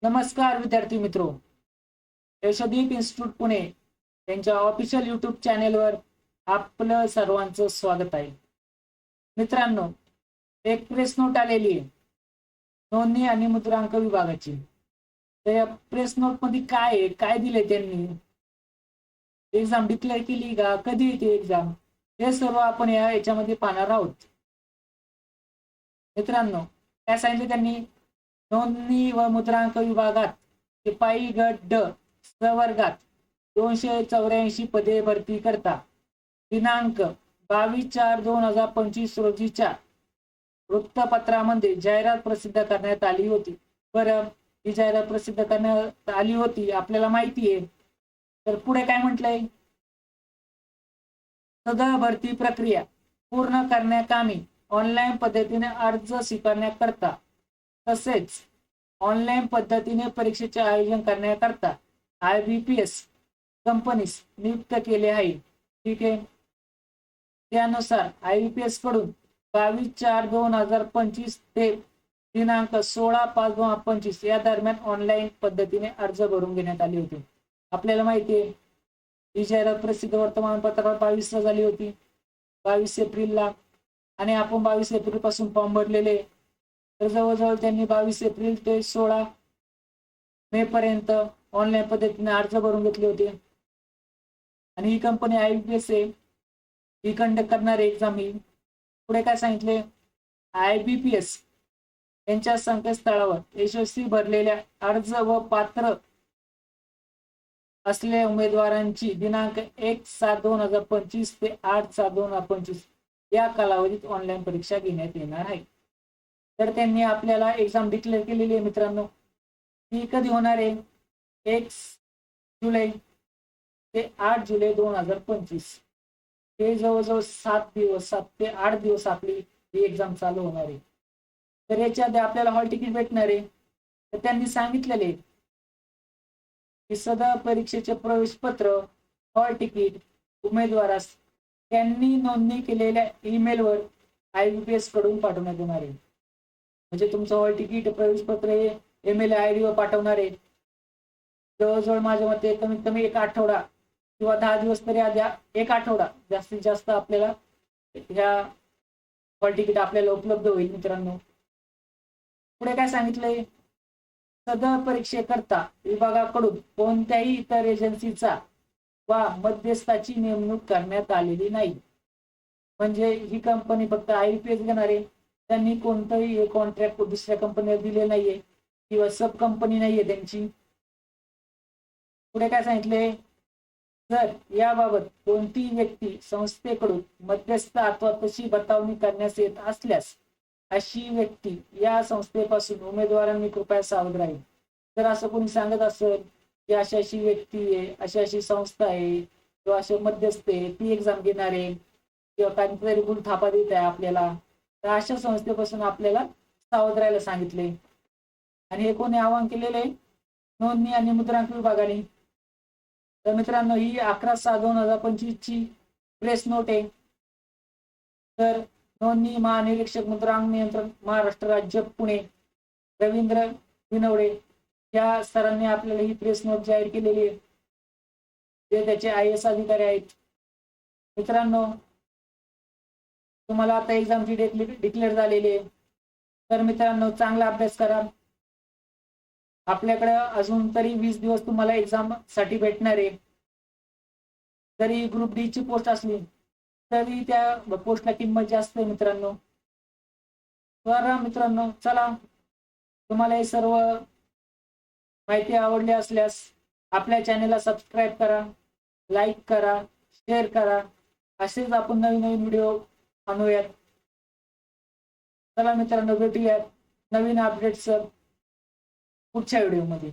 नमस्कार विद्यार्थी मित्रो, यशोदीप इन्स्टिट्यूट पुणे यांच्या ऑफिशियल यूट्यूब चॅनेलवर आपलं सर्वांचं स्वागत आहे. मित्रांनो, एक प्रेस नोट आलेली आहे नोंदणी आणि मुद्रांक विभागाची. तर या प्रेस नोट मध्ये काय आहे, काय दिले त्यांनी, एक्झाम डिक्लेअर केली का, कधी येते एक्झाम, हे सर्व आपण याच्यामध्ये पाहणार आहोत. मित्रांनो, काय सांगितले त्यांनी, नोंदणी व मुद्रांक विभागात शिपाई गट ड प्रवर्गात 284 पदे भरती करता दिनांक 22/4/2025 रोजीच्या वृत्तपत्रामध्ये जाहिरात प्रसिद्ध करण्यात आली होती. बरं, ही जाहिरात प्रसिद्ध करण्यात आली होती आपल्याला माहिती आहे. तर पुढे काय म्हटलंय, सदर भरती प्रक्रिया पूर्ण करण्याकामी ऑनलाईन पद्धतीने अर्ज स्वीकारण्याकरता तसेच ऑनलाईन पद्धतीने परीक्षेचे आयोजन करण्याकरता IBPS कंपनीस नियुक्त केले आहे. ठीक आहे, त्यानुसार IBPS कडून 22/4/2025 ते दिनांक 16/5/2025 या दरम्यान ऑनलाईन पद्धतीने अर्ज भरून घेण्यात आले होते. आपल्याला माहिती आहे, ही जाहिरात प्रसिद्ध वर्तमानपत्रात 22 झाली होती, 22 एप्रिलला, आणि आपण 22 एप्रिल पासून फॉर्म भरलेले. तर जवळजवळ त्यांनी 22 एप्रिल ते 16 मे पर्यंत ऑनलाईन पद्धतीने अर्ज भरून घेतले होते. आणि ही कंपनी IBPS आहे, ही कंडक्ट करणारी एक्झाम. ही पुढे काय सांगितले, IBPS यांच्या संकेतस्थळावर यशस्वी भरलेल्या अर्ज व पात्र असलेल्या उमेदवारांची दिनांक 1/7/2025 ते 8/7/2025 या कालावधीत ऑनलाईन परीक्षा घेण्यात येणार आहे. तर त्यांनी आपल्याला एक्झाम डिक्लेअर केलेली आहे मित्रांनो. ती कधी होणार आहे, 1 जुलै ते 8 जुलै 2025. हे जवळजवळ 7 ते 8 दिवस आपली ही एक्झाम चालू होणार आहे. तर याच्यामध्ये आपल्याला हॉल तिकीट भेटणार आहे. तर त्यांनी सांगितलेले की सदर परीक्षेचे प्रवेश पत्र, हॉल तिकीट उमेदवारास त्यांनी नोंदणी केलेल्या ईमेलवर IBPS कडून पाठवण्यात येणार आहे. म्हणजे तुमचं हॉल तिकीट, प्रवेश पत्र हे ईमेल ID वर पाठवणार आहे. जवळजवळ माझ्या मते कमीत कमी 1 आठवडा किंवा 10 दिवस तरी आधी, 1 आठवडा जास्तीत जास्त आपल्याला ह्या हॉल तिकीट आपल्याला उपलब्ध होईल मित्रांनो. पुढे काय सांगितलंय, सदर परीक्षेकरता विभागाकडून कोणत्याही इतर एजन्सीचा वा मध्यस्थाची नेमणूक करण्यात आलेली नाही. म्हणजे ही कंपनी फक्त IBPS घेणार आहे, त्यांनी कोणतंही कॉन्ट्रॅक्ट दुसऱ्या कंपनीला दिले नाहीये किंवा सब कंपनी नाहीये त्यांची. पुढे काय सांगितले, जर याबाबत कोणतीही व्यक्ती संस्थेकडून मध्यस्थ अथवा तशी बतावणी करण्यास येत असल्यास अशी व्यक्ती या संस्थेपासून उमेदवारांनी कृपया सावध राहील. जर असं कोणी सांगत असेल की अशी अशी व्यक्ती आहे, अशी अशी संस्था आहे किंवा असे मध्यस्थ आहे, ती एक्झाम घेणार आहे किंवा काहीतरी भूल थापा देत आहे आपल्याला, तर अशा संस्थेपासून आपल्याला सावध राहायला सांगितले. आणि हे कोणी आवाहन केलेले, नोंदणी आणि मुद्रांक विभागाने. तर मित्रांनो, ही 11/6/2025 ची प्रेस नोट आहे. तर नोंदणी महानिरीक्षक मुद्रांक नियंत्रण महाराष्ट्र राज्य पुणे रवींद्र विनवडे या सरांनी आपल्याला ही प्रेस नोट जाहीर केलेली आहे, जे त्याचे IAS अधिकारी आहेत. मित्रांनो, तुम्हाला आता एक्झामची डेट डिक्लेअर झालेली आहे. तर मित्रांनो, चांगला अभ्यास करा. आपल्याकडे अजून तरी 20 दिवस तुम्हाला एक्झाम साठी भेटणार आहे. जरी ग्रुप D ची पोस्ट असली तरी त्या पोस्टला किंमत जास्त आहे मित्रांनो. तर मित्रांनो, चला, तुम्हाला हे सर्व माहिती आवडली असल्यास आपल्या चॅनेलला सबस्क्राईब करा, लाईक करा, शेअर करा. असेच आपण नवीन नवीन व्हिडिओ आणूयात. चला मित्रांनो, भेटूयात नवीन अपडेट्स पुढच्या व्हिडिओमध्ये.